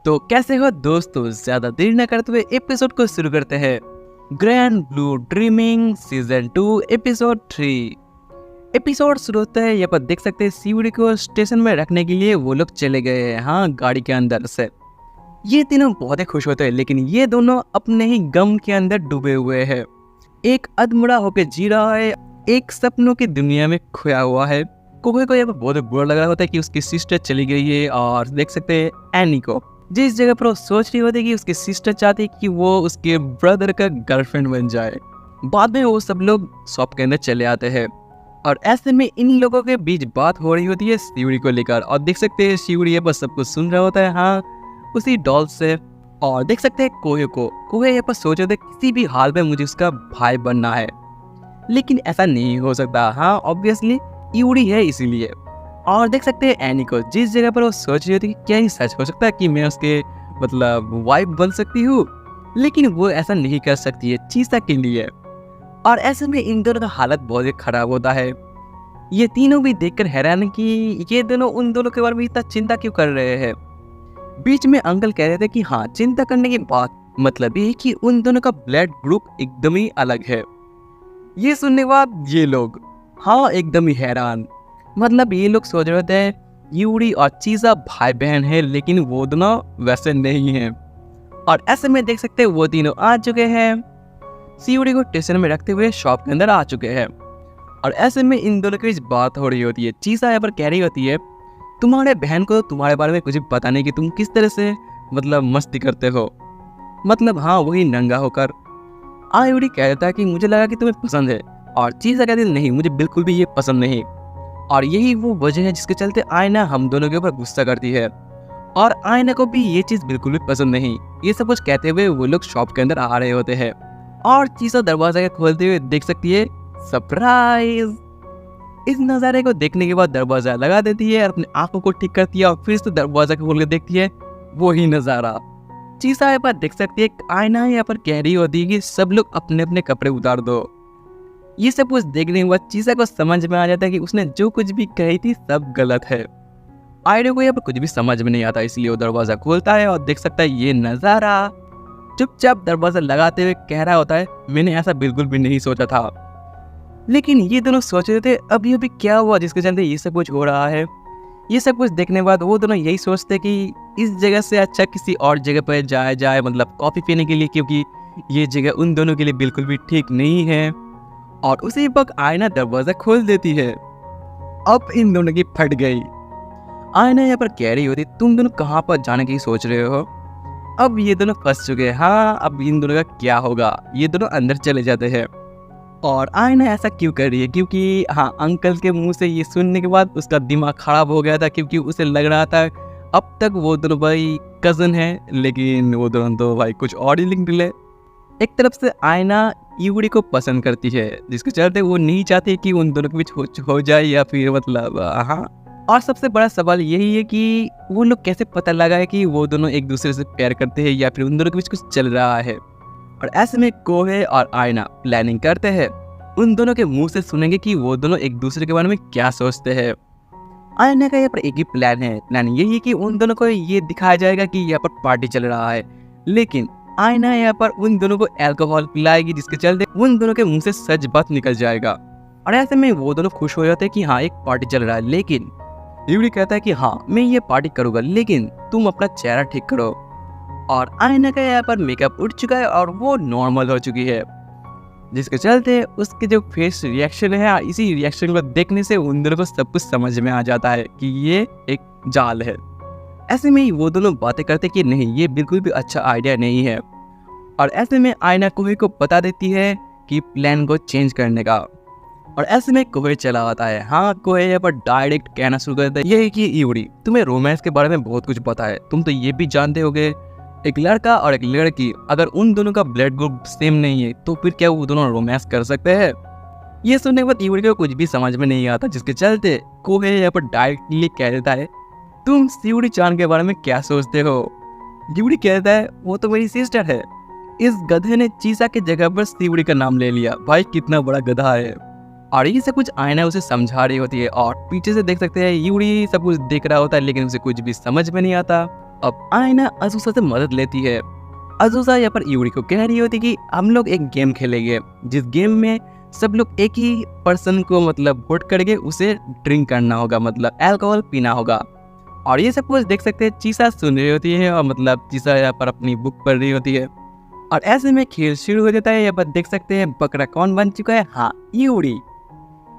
तो कैसे हो दोस्तों, ज्यादा देर न करते हुए एपिसोड को शुरू करते हैं। Grand blue dreaming season 2 episode 3 episode शुरू होता है। यहाँ पर देख सकते हैं सीवड़ी को स्टेशन में रखने के लिए वो लोग चले गए हैं, हाँ, गाड़ी के अंदर से। ये तीनों बहुत ही खुश होते हैं, लेकिन ये दोनों अपने ही गम के अंदर डूबे हुए हैं। एक अधमुड़ा होकर जी रहा है, एक सपनों की दुनिया में खोया हुआ है। कोहे को यहाँ पर बहुत बुरा लग रहा होता है कि उसकी सिस्टर चली गई है, और देख सकते हैं एनी को, जिस जगह पर वो सोच रही होती है कि उसकी सिस्टर चाहती है कि वो उसके ब्रदर का गर्लफ्रेंड बन जाए। बाद में वो सब लोग शॉप के अंदर चले आते हैं, और ऐसे में इन लोगों के बीच बात हो रही होती है शिवड़ी को लेकर। और देख सकते हैं शिवड़ी ये बस सब कुछ सुन रहा होता है, हाँ, उसी डॉल से। और देख सकते हैं कोहे ये पर सोच रहे थे किसी भी हाल में मुझे उसका भाई बनना है, लेकिन ऐसा नहीं हो सकता, हाँ, ऑब्वियसली यूड़ी है इसीलिए। और देख सकते हैं एनी को, जिस जगह पर वो सोच रही होती है कि क्या ये सच हो सकता है कि मैं उसके वाइफ बन सकती हूँ, लेकिन वो ऐसा नहीं कर सकती है चीसा के लिए। और ऐसे में इन दोनों का हालत बहुत ही खराब होता है। ये तीनों भी देखकर हैरान है कि ये दोनों उन दोनों के बारे में इतना चिंता क्यों कर रहे हैं। बीच में अंकल कह रहे थे कि हाँ, चिंता करने की बात मतलब ये कि उन दोनों का ब्लड ग्रुप एकदम ही अलग है। ये सुनने के बाद ये लोग, हाँ, एकदम ही हैरान। मतलब ये लोग सोच रहे थे यूड़ी और चीजा भाई बहन है, लेकिन वो दोनों वैसे नहीं हैं। और ऐसे में देख सकते हैं वो तीनों आ चुके हैं, सीवड़ी को स्टेशन में रखते हुए शॉप के अंदर आ चुके हैं। और ऐसे में इन दोनों के बीच बात हो रही होती है। चीसा यहाँ पर कह रही होती है, तुम्हारे बहन को तुम्हारे बारे में कुछ पता नहीं कि तुम किस तरह से मस्ती करते हो, हाँ, वही नंगा होकर। यूड़ी कह देता है कि मुझे लगा कि तुम्हें पसंद है, और चीजा कहती है नहीं, मुझे बिल्कुल भी ये पसंद नहीं। और यही वो वजह है जिसके चलते आयना हम दोनों के ऊपर गुस्सा करती है, और आयना को भी ये चीज बिल्कुल भी पसंद नहीं। ये सब कुछ कहते हुए वो लोग शॉप के अंदर आ रहे होते हैं, और चीसा दरवाजा खोलते हुए देख सकती है सरप्राइज। इस नज़ारे को देखने के बाद दरवाजा लगा देती है और अपनी आंखों को ठीक करती है, और फिर से दरवाजा खोल कर देखती है वही नज़ारा। चीसा यहाँ पर देख सकती है आयना यहाँ पर कह रही होती है कि सब लोग अपने अपने कपड़े उतार दो। ये सब कुछ देखने के बाद चीसा को समझ में आ जाता है कि उसने जो कुछ भी कही थी सब गलत है। आयडे को यहाँ पर कुछ भी समझ में नहीं आता, इसलिए वो दरवाजा खोलता है और देख सकता है ये नज़ारा। चुपचाप दरवाजा लगाते हुए कह रहा होता है, मैंने ऐसा बिल्कुल भी नहीं सोचा था। लेकिन ये दोनों सोच रहे थे अभी अभी क्या हुआ जिसके चलते ये सब कुछ हो रहा है। ये सब कुछ देखने के बाद वो दोनों यही सोचते कि इस जगह से अच्छा किसी और जगह पर जाया जाए, कॉफ़ी पीने के लिए, क्योंकि ये जगह उन दोनों के लिए बिल्कुल भी ठीक नहीं है। और उसी वक्त आयना दरवाजा खोल देती है। अब इन दोनों की फट गई। आयना यहाँ पर कह रही होती, तुम दोनों कहाँ पर जाने की सोच रहे हो। अब ये दोनों फंस चुके हैं, हाँ, अब इन दोनों का क्या होगा। ये दोनों अंदर चले जाते हैं। और आयना ऐसा क्यों कर रही है, क्योंकि हाँ, अंकल के मुंह से ये सुनने के बाद उसका दिमाग खराब हो गया था, क्योंकि उसे लग रहा था अब तक वो दोनों भाई कजन है, लेकिन वो दोनों तो भाई कुछ और ही लिंक निकले। एक तरफ से आयना यूड़ी को पसंद करती है, जिसके चलते वो नहीं चाहती कि उन दोनों के बीच हो जाए, या फिर हाँ। और सबसे बड़ा सवाल यही है कि वो लोग कैसे पता लगाए कि वो दोनों एक दूसरे से प्यार करते हैं, या फिर उन दोनों के बीच कुछ चल रहा है। और ऐसे में कोहे और आयना प्लानिंग करते हैं, उन दोनों के मुंह से सुनेंगे कि वो दोनों एक दूसरे के बारे में क्या सोचते हैं। आयना का यहाँ पर एक ही प्लान है, यही है कि उन दोनों को ये दिखाया जाएगा कि यहाँ पर पार्टी चल रहा है, लेकिन आयना यहाँ पर उन दोनों को अल्कोहल पिलाएगी, जिसके चलते उन दोनों के मुंह से सच बात निकल जाएगा। और ऐसे में वो दोनों खुश हो जाते हैं कि हाँ, एक पार्टी चल रहा है। लेकिन यूड़ी कहता है कि हाँ, मैं ये पार्टी करूँगा, लेकिन तुम अपना चेहरा ठीक करो। और आयना का यहाँ पर मेकअप उठ चुका है और वो नॉर्मल हो चुकी है, जिसके चलते उसके जो फेस रिएक्शन है, इसी रिएक्शन को देखने से उन दोनों को सब कुछ समझ में आ जाता है कि ये एक जाल है। ऐसे में वो दोनों बातें करते कि नहीं, ये बिल्कुल भी अच्छा आइडिया नहीं है। और ऐसे में आयना कोहे को बता देती है कि प्लान को चेंज करने का। और ऐसे में कोहे चला आता है, हाँ, कोहे यहाँ पर डायरेक्ट कहना शुरू कर देता है, ये है कि यूड़ी, तुम्हें रोमांस के बारे में बहुत कुछ पता है, तुम तो ये भी जानते होगे एक लड़का और एक लड़की अगर उन दोनों का ब्लड ग्रुप सेम नहीं है तो फिर क्या वो दोनों रोमांस कर सकते हैं। ये सुनने के बाद यूड़ी को कुछ भी समझ में नहीं आता, जिसके चलते कोहे यहाँ पर डायरेक्टली कह देता है, तुम सीवड़ी चांद के बारे में क्या सोचते हो। यूड़ी कहता है, वो तो मेरी सिस्टर है। इस गधे ने चीसा की जगह पर सीवड़ी का नाम ले लिया, भाई कितना बड़ा गधा है। और ये सब कुछ आयना उसे समझा रही होती है, और पीछे से देख सकते हैं यूड़ी सब कुछ देख रहा होता है, लेकिन उसे कुछ भी समझ में नहीं आता। अब आयना अजूसा से मदद लेती है। अजूसा यहाँ पर यूरी को कह रही होती कि हम लोग एक गेम खेलेंगे, जिस गेम में सब लोग एक ही पर्सन को मतलब वोट करके उसे ड्रिंक करना होगा, मतलब अल्कोहल पीना होगा। और ये सब कुछ देख सकते हैं चीसा सुन रही होती है और मतलब चीसा यहाँ पर अपनी बुक पढ़ रही होती है। और ऐसे में खेल शुरू हो जाता है। यहाँ पर देख सकते हैं बकरा कौन बन चुका है, हाँ यूरी।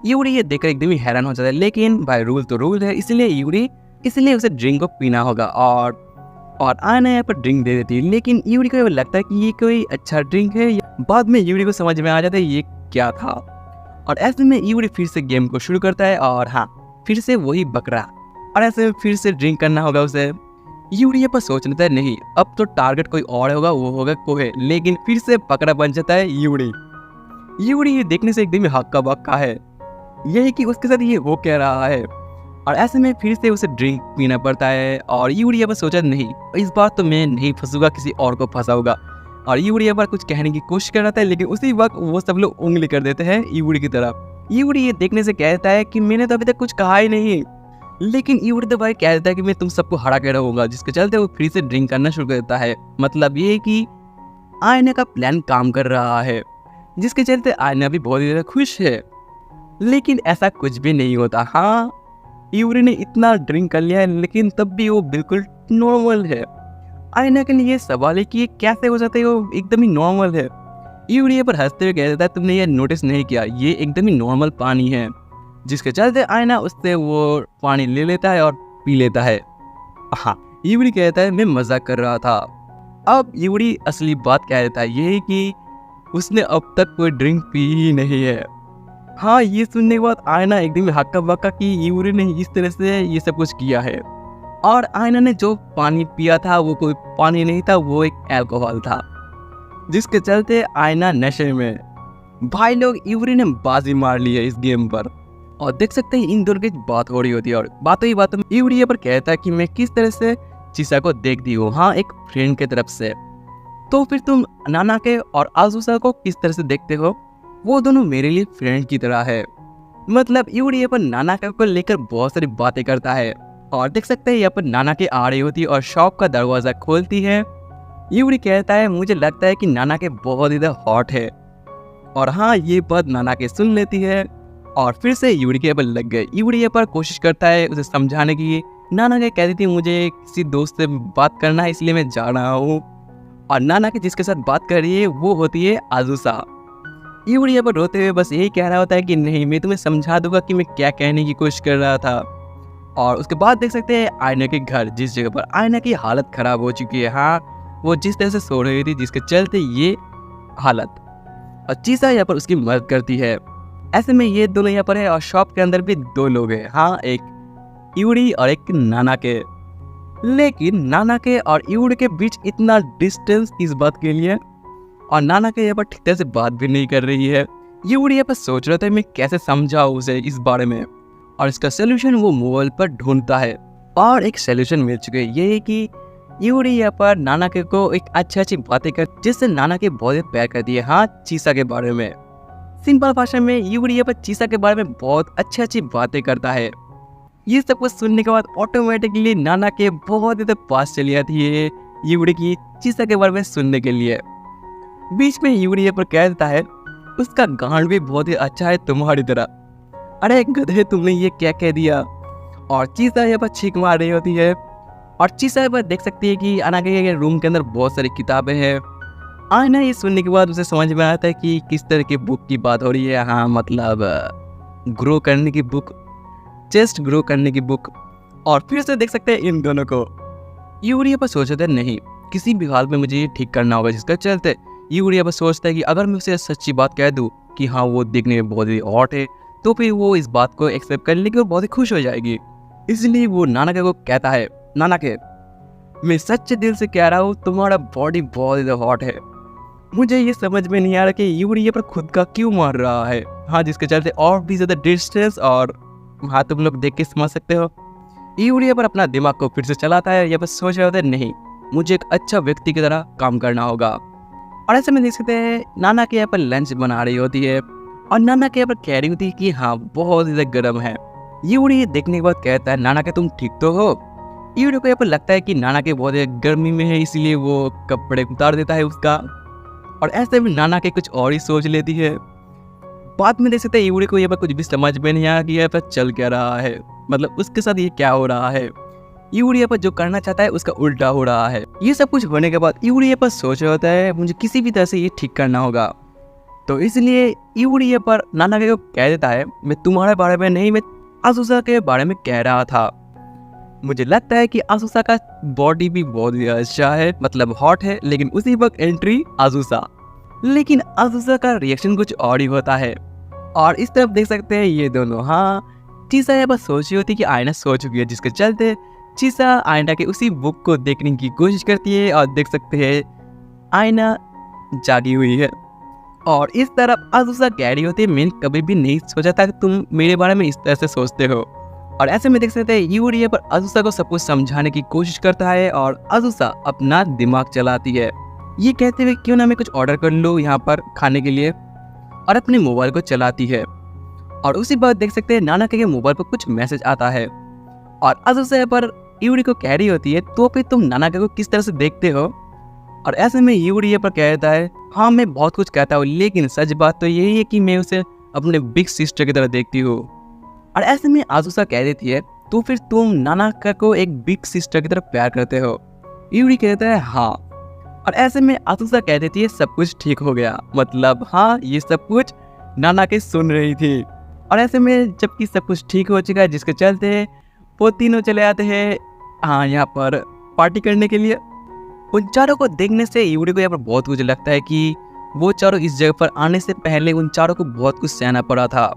यूरी ये देखकर एकदम ही हैरान हो जाता है, लेकिन भाई रूल तो रूल है, इसलिए उसे ड्रिंक को पीना होगा। और आयना यहाँ पर ड्रिंक दे देती है, लेकिन यूरी को लगता है कि ये कोई अच्छा ड्रिंक है। बाद में यूरी को समझ में आ जाता है ये क्या था। और ऐसे में यूरी फिर से गेम को शुरू करता है और हाँ फिर से वही बकरा, और ऐसे में फिर से ड्रिंक करना होगा उसे। यूरी यहाँ पर सोच लेता है नहीं अब तो टारगेट कोई और होगा, वो होगा कोहे, लेकिन फिर से बकरा बन जाता है यूरी। यूरी ये देखने से एकदम हक्का बक्का है, यही कि उसके साथ ये हो क्या रहा है। और ऐसे में फिर से उसे ड्रिंक पीना पड़ता है। और यूरी यहाँ पर सोचा नहीं इस बार तो मैं नहीं फंसूंगा, किसी और को फंसाऊंगा। और यूरी यहाँ पर कुछ कहने की कोशिश कर रहा था, लेकिन उसी वक्त वो सब लोग उंगली कर देते हैं यूरी की तरफ। यूरी ये देखने से कहता है कि मैंने तो अभी तक कुछ कहा ही नहीं, लेकिन यूरी तो भाई कह देता है कि मैं तुम सबको हरा के रहूंगा, जिसके चलते वो फिर से ड्रिंक करना शुरू कर देता है। मतलब ये कि आयना का प्लान काम कर रहा है, जिसके चलते आयना भी बहुत ही ज्यादा खुश है। लेकिन ऐसा कुछ भी नहीं होता। हाँ यूरी ने इतना ड्रिंक कर लिया है, लेकिन तब भी वो बिल्कुल नॉर्मल है। आयना के लिए सवाल है कि ये कैसे हो जाता है, वो एकदम ही नॉर्मल है। यूरी पर हंसते हुए कह देता है तुमने ये नोटिस नहीं किया, ये एकदम ही नॉर्मल पानी है, जिसके चलते आयना उससे वो पानी ले लेता है और पी लेता है। हाँ यूरी कहता है मैं मजाक कर रहा था। अब यूरी असली बात कह देता है, ये कि उसने अब तक कोई ड्रिंक पी ही नहीं है। हाँ ये सुनने के बाद आयना एकदम हक्का बक्का कि यूरी ने इस तरह से ये सब कुछ किया है। और आयना ने जो पानी पिया था वो कोई पानी नहीं था, वो एक अल्कोहल था, जिसके चलते आयना नशे में। भाई लोग यूरी ने बाजी मार ली है इस गेम पर। और देख सकते हैं इन दोनों की बात हो रही होती है, और बातों ही बातों में यूरी ये पर कहता है कि मैं किस तरह से चीसा को देखती हूँ, हाँ एक फ्रेंड की तरफ से। तो फिर तुम नाना के और आजुसा को किस तरह से देखते हो, वो दोनों मेरे लिए फ्रेंड की तरह है। मतलब यूरी यहाँ पर नाना को लेकर बहुत सारी बातें करता है। और देख सकते हैं यहाँ पर नाना के आ रही होती है और शॉप का दरवाजा खोलती है। यूरी कहता है मुझे लगता है कि नाना के बहुत ही हॉट है। और हाँ ये बात नाना के सुन लेती है और फिर से यूरी के ऊपर लग गए। यूरी यहाँ पर कोशिश करता है उसे समझाने की। नाना के कहती थी मुझे किसी दोस्त से बात करना है इसलिए मैं जा रहा हूँ। और नाना के जिसके साथ बात कर रही है वो होती है आजुसा। यूरी यहाँ पर रोते हुए बस यही कह रहा होता है कि नहीं मैं तुम्हें समझा दूंगा कि मैं क्या कहने की कोशिश कर रहा था। और उसके बाद देख सकते हैं आयना के घर, जिस जगह पर आयना की हालत खराब हो चुकी है। हाँ वो जिस तरह से सो रही थी जिसके चलते ये हालत, और चीसा यहाँ पर उसकी मदद करती है। ऐसे में ये दोनों यहाँ पर है और शॉप के अंदर भी दो लोग हैं, हाँ एक यूरी और एक नाना के। लेकिन नाना के और यूरी के बीच इतना डिस्टेंस इस बात के लिए, और नाना के यहाँ पर ठीक तरह से बात भी नहीं कर रही है। यूरी यहाँ पर सोच रहा था मैं कैसे समझाऊं उसे इस बारे में, और इसका सोल्यूशन वो मोबाइल पर ढूंढता है। और एक सोल्यूशन मिल चुका है, ये है कि यूरी यहाँ पर नाना के को एक अच्छी बातें कर, जिससे नाना के बहुत प्यार करती है। हाँ चीसा के बारे में, सिंपल भाषा में यूरी यहाँ पर चीसा के बारे में बहुत अच्छी बातें करता है। ये सब कुछ सुनने के बाद ऑटोमेटिकली नाना के बहुत ही पास चली जाती है यूरी की चीसा के बारे में सुनने के लिए। बीच में यूरी यहाँ पर कह देता है उसका गांड भी बहुत ही अच्छा है तुम्हारी तरह। अरे गधे तुमने ये क्या कह दिया। और चीसा यहाँ पर छींक मार रही होती है। और चीसा यहाँ पर देख सकती है कि आना के रूम के अंदर बहुत सारी किताबें हैं। आना ये सुनने के बाद उसे समझ में आता है कि किस तरह की बुक की बात हो रही है। हाँ मतलब ग्रो करने की बुक, चेस्ट ग्रो करने की बुक। और फिर से देख सकते हैं इन दोनों को। यूरी यहाँ पर सोचते नहीं किसी भी हाल में मुझे ये ठीक करना होगा, जिसका चलते यूरी यहाँ पर सोचता है कि अगर मैं उसे सच्ची बात कह दूँ कि हाँ वो देखने में बहुत ही हॉट है, तो फिर वो इस बात को एक्सेप्ट कर लेगी और बहुत ही खुश हो जाएगी। इसलिए वो नाना के को कहता है, नाना के मैं सच्चे दिल से कह रहा हूँ तुम्हारा बॉडी बहुत ही हॉट है। मुझे ये समझ में नहीं आ रहा कि यूरी ये पर खुद का क्यों मार रहा है। हाँ जिसके चलते और भी ज्यादा डिस्टेंस, और हाँ तुम लोग देख के समझ सकते हो। यूरी ये पर अपना दिमाग को फिर से चलाता है, ये पर सोच रहा होता है नहीं मुझे एक अच्छा व्यक्ति की तरह काम करना होगा। और ऐसे में देख सकते हैं नाना के यहाँ पर लंच बना रही होती है, और नाना के यहाँ पर कह रही होती है कि हाँ बहुत ज़्यादा गर्म है। यूरी ये देखने के बाद कहता है नाना के तुम ठीक तो हो। यूरी को यहाँ पर लगता है कि नाना के बहुत गर्मी में है, इसीलिए वो कपड़े उतार देता है उसका, और ऐसे में नाना के कुछ और ही सोच लेती है। बाद में देख सकते हैं यूरी को यहाँ पर कुछ भी समझ में नहीं आया कि यहाँ पर चल क्या रहा है, मतलब उसके साथ ये क्या हो रहा है। यूरी यहाँ पर जो करना चाहता है उसका उल्टा हो रहा है। ये सब कुछ होने के बाद यूरी यहाँ पर सोच रहा होता है मुझे किसी भी तरह से ये ठीक करना होगा, तो इसलिए यूरी यहाँ पर नाना के को कह देता है मैं तुम्हारे बारे में नहीं, मैं आज़ूसा के बारे में कह रहा था। मुझे लगता है कि आज़ूसा का बॉडी भी बहुत ही अच्छा है, मतलब हॉट है, लेकिन उसी वक्त एंट्री आज़ूसा, लेकिन आज़ूसा का रिएक्शन कुछ और ही होता है। और इस तरफ देख सकते हैं ये दोनों, हाँ चीसा यहाँ पर सोच रही होती कि आयना सो चुकी है, जिसके चलते चीसा आयना के उसी बुक को देखने की कोशिश करती है और देख सकते हैं आयना जागी हुई है। और इस तरफ आज़ूसा कह रही होती है मैंने कभी भी नहीं सोचा था कि तुम मेरे बारे में इस तरह से सोचते हो। और ऐसे में देख सकते हैं यूरी यहाँ पर आज़ूसा को सब कुछ समझाने की कोशिश करता है और आज़ूसा अपना दिमाग चलाती है, ये कहते हुए क्यों ना मैं कुछ ऑर्डर कर लूँ यहाँ पर खाने के लिए, और अपने मोबाइल को चलाती है। और उसी बात देख सकते हैं नाना के मोबाइल पर कुछ मैसेज आता है और आज़ूसा यहाँ पर यूरी को कह रही होती है तो फिर तुम नाना को किस तरह से देखते हो। और ऐसे में यूरी यहाँ पर कह देता है हाँ मैं बहुत कुछ कहता हूँ, लेकिन सच बात तो यही है कि मैं उसे अपने बिग सिस्टर की तरह देखती हूँ। और ऐसे में आज़ूसा कह देती है तो फिर तुम नाना को एक बिग सिस्टर की तरह प्यार करते हो। यूरी कह देता है हाँ। और ऐसे में आज़ूसा कह देती है सब कुछ ठीक हो गया, मतलब हाँ ये सब कुछ नाना के सुन रही थी। और ऐसे में जबकि सब कुछ ठीक हो चुका है, जिसके चलते वो तीनों चले आते हैं हाँ यहाँ पर पार्टी करने के लिए। उन चारों को देखने से यूरी को यहाँ पर बहुत कुछ लगता है कि वो चारों इस जगह पर आने से पहले उन चारों को बहुत कुछ सहना पड़ा था।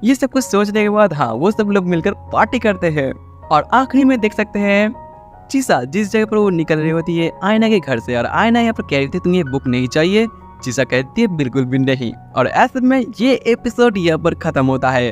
ये सब कुछ सोचने के बाद हाँ वो सब लोग मिलकर पार्टी करते हैं। और आखिरी में देख सकते हैं चीसा जिस जगह पर वो निकल रही होती है आयना के घर से, और आयना यहाँ पर कह रही थी तुम्हें बुक नहीं चाहिए, चीसा कहती है बिल्कुल भी नहीं। और ऐसे में ये एपिसोड यहाँ पर खत्म होता है।